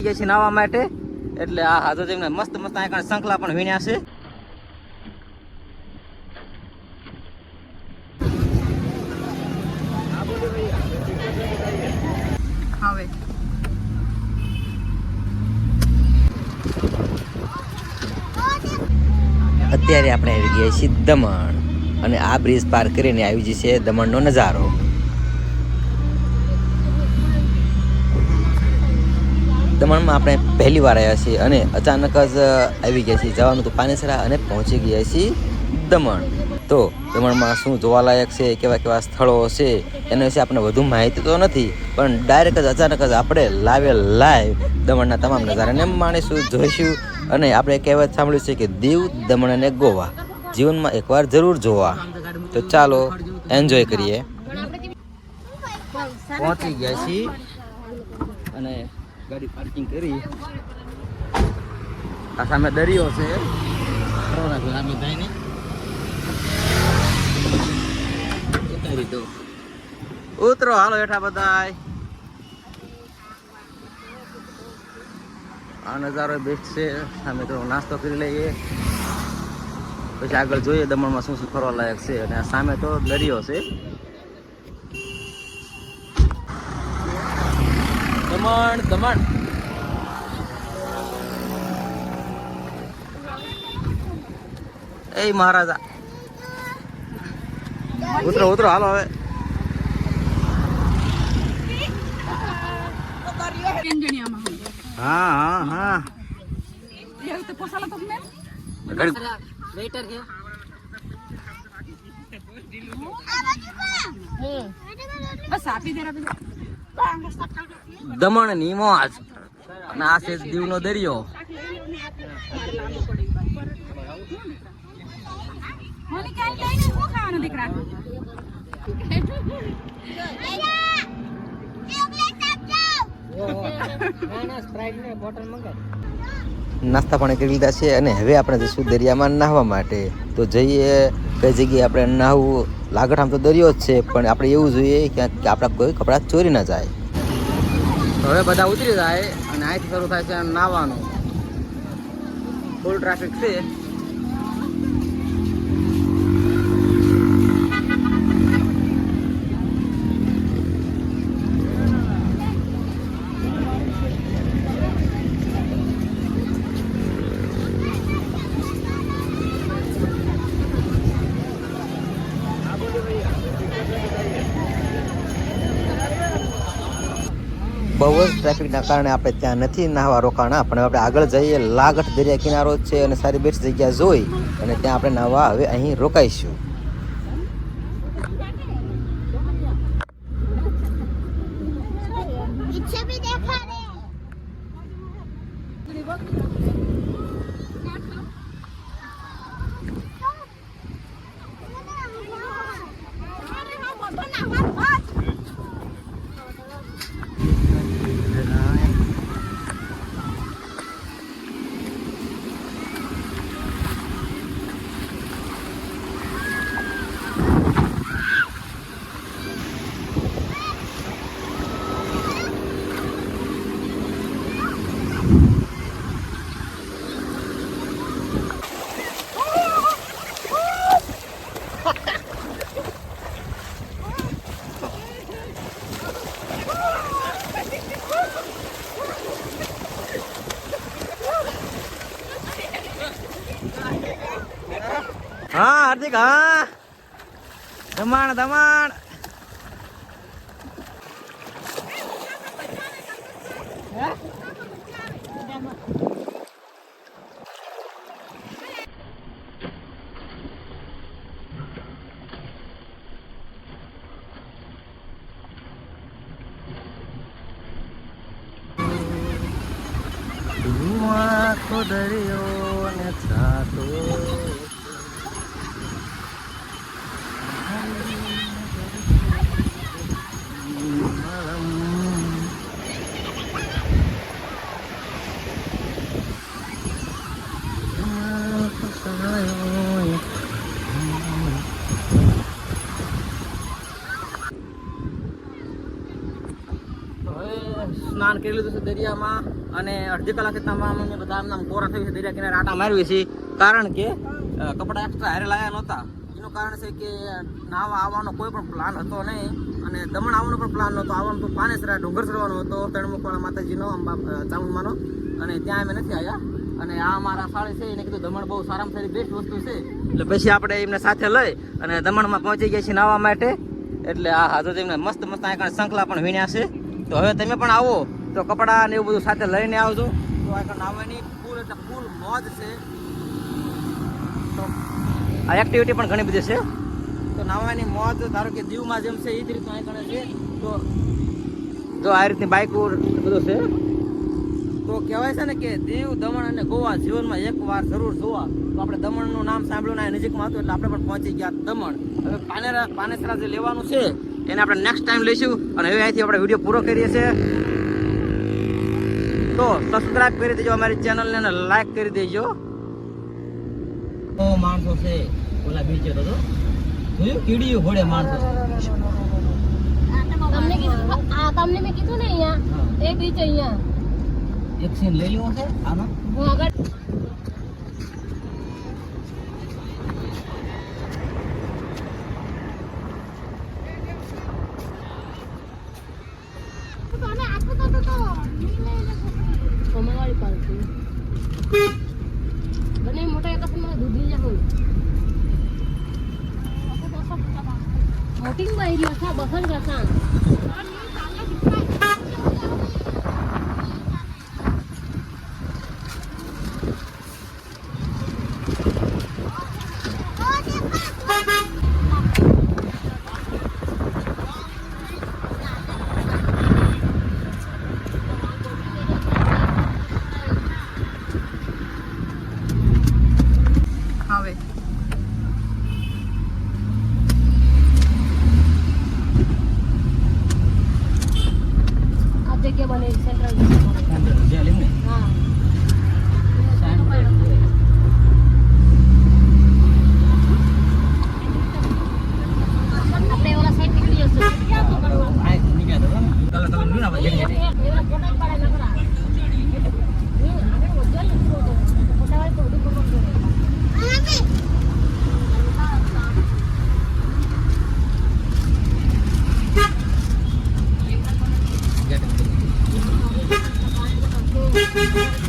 ગયા છે નાવા માટે એટલે આ હાજો તેમને મસ્ત મસ્ત આ શંખલા પણ વીણ્યા છે. હવે અત્યારે આપણે આવી ગયા છીએ દમણ અને આ બ્રિજ પાર કરીને આવી જશે દમણનો નજારો. દમણમાં આપણે પહેલી વાર આવ્યા છીએ અને અચાનક જ આવી ગયા છીએ. જવાનું તો પાનેસરા અને પહોંચી ગયા છીએ દમણ. તો દમણમાં શું જોવાલાયક છે, કેવા કેવા સ્થળો છે એના વિશે આપણને વધુ માહિતી તો નથી, પણ ડાયરેક્ટ જ અચાનક જ આપણે લાઈવ દમણના તમામ નજારાને માણીશું, જોઈશું. અને આપણે કહેવત સાંભળ્યું છે કે દીવ, દમણ અને ગોવા જીવનમાં એકવાર જરૂર જોવા. તો ચાલો એન્જોય કરીએ. પહોંચી ગયા છીએ અને ગાડી પાર્કિંગ કરી. આ સામે દરિયો છે. ઉતરો, હાલો હેઠા બધાય. આ નજારો બેસ્ટ છે. સામે તો નાસ્તો કરી લઈએ, પછી આગળ જોઈએ દમણમાં શું શું ફરવા લાયક છે. અને આ સામે તો દરિયો છે. દમણ દમણ એ મહારાજા. ઉતરો ઉતરો, હાલો હવે. હા હા હા દમણ ની મોજ અને આ છે દીવનો દરિયો. નાસ્તા પાણી કરી લીધા છે અને હવે આપણે જઈશું દરિયામાં નાહવા માટે. તો જઈએ કઈ જગ્યાએ આપણે નાહવું. લાગટ આમ તો દરિયો જ છે, પણ આપણે એવું જોઈએ કે આપણા કોઈ કપડાં ચોરી ના જાય. હવે બધા ઉતરી જાય અને અહીંથી શરૂ થાય છે નાહવાનું. ફૂલ ટ્રાફિક છે. બહુ જ ટ્રાફિકના કારણે આપણે ત્યાં નથી નાહવા રોકાણા, પણ આપણે આગળ જઈએ. લાગટ દરિયા કિનારો છે અને સારી બેસ્ટ જગ્યા જોઈ અને ત્યાં આપણે નાહવા હવે અહીં રોકાઈશું. હા હાર્દિક, હા દમણ દમણ. આખો દરિયો ને છાતો સ્નાન કરી લીધું છે દરિયામાં. અને અડધી કલાકમાં અમે બધા આમ કોરા થઈ છે, દરિયા કિનારે આટા મારવી છે, કારણ કે કપડાં એક્સ્ટ્રા હારે લાયા નહોતા. એનું કારણ છે કે નાવા આવવાનો કોઈ પણ પ્લાન હતો નહીં, અને દમણ આવવાનો પણ પ્લાન નહોતો. આવવાનું તો પાનેસરા ડુંગર ચડવાનો હતો, તણમુખવાળા માતાજીનો ચામુંડમાનો, અને ત્યાં અમે નથી આવ્યા. અને આ અમારા સાળે છે, એને કીધું દમણ બહુ સારામાં સારી બેસ્ટ વસ્તુ છે, એટલે પછી આપણે એમને સાથે લઈ અને દમણમાં પહોંચી ગયા છીએ નાવા માટે. એટલે આ હાજો એમને મસ્ત મસ્ત આ શંખલા પણ વીણ્યા છે. તો હવે તમે પણ આવો તો કપડાં ને એવું બધું સાથે લઈને આવજો. તો આ નાવાની ફૂલ એટલે ફૂલ મોજ છે. તો આ એક્ટિવિટી પણ ઘણી બધી છે. તો નાવાની મોજ ધારો કે દીવમાં જેમ છે એ જ રીતનું અહીં છે. તો જો આ રીતની બાઇકો બધું છે. તો કહેવાય છે ને કે દીવ, દમણ અને ગોવા જીવનમાં એકવાર જરૂર જોવા. તો આપણે દમણનું નામ સાંભળ્યું ને નજીકમાં હતું એટલે આપણે પણ પહોંચી ગયા દમણ. હવે પાનેસરા જે લેવાનું છે એને આપણે નેક્સ્ટ ટાઈમ લઈશું. અને હવે અહીંથી આપણે વિડીયો પૂરો કરીએ છીએ. તો સબસ્ક્રાઇબ કરી દેજો અમારી ચેનલને અને લાઈક કરી દેજો. માણસો છે ઓલા બીચે તો જોયું કીડીયું ઘોડે માણસો. તમને મેં કીધું ને અહીંયા એ બીચ અહીંયા એક સીન લઈ લેવો છે આનો. મોટિંગ માં એરિયો છે બસન રસા હવે જગ્યા બને સેન્ટ્રલ હા આપણે ઓલા સાઈડ નીકળી જશું. Get it.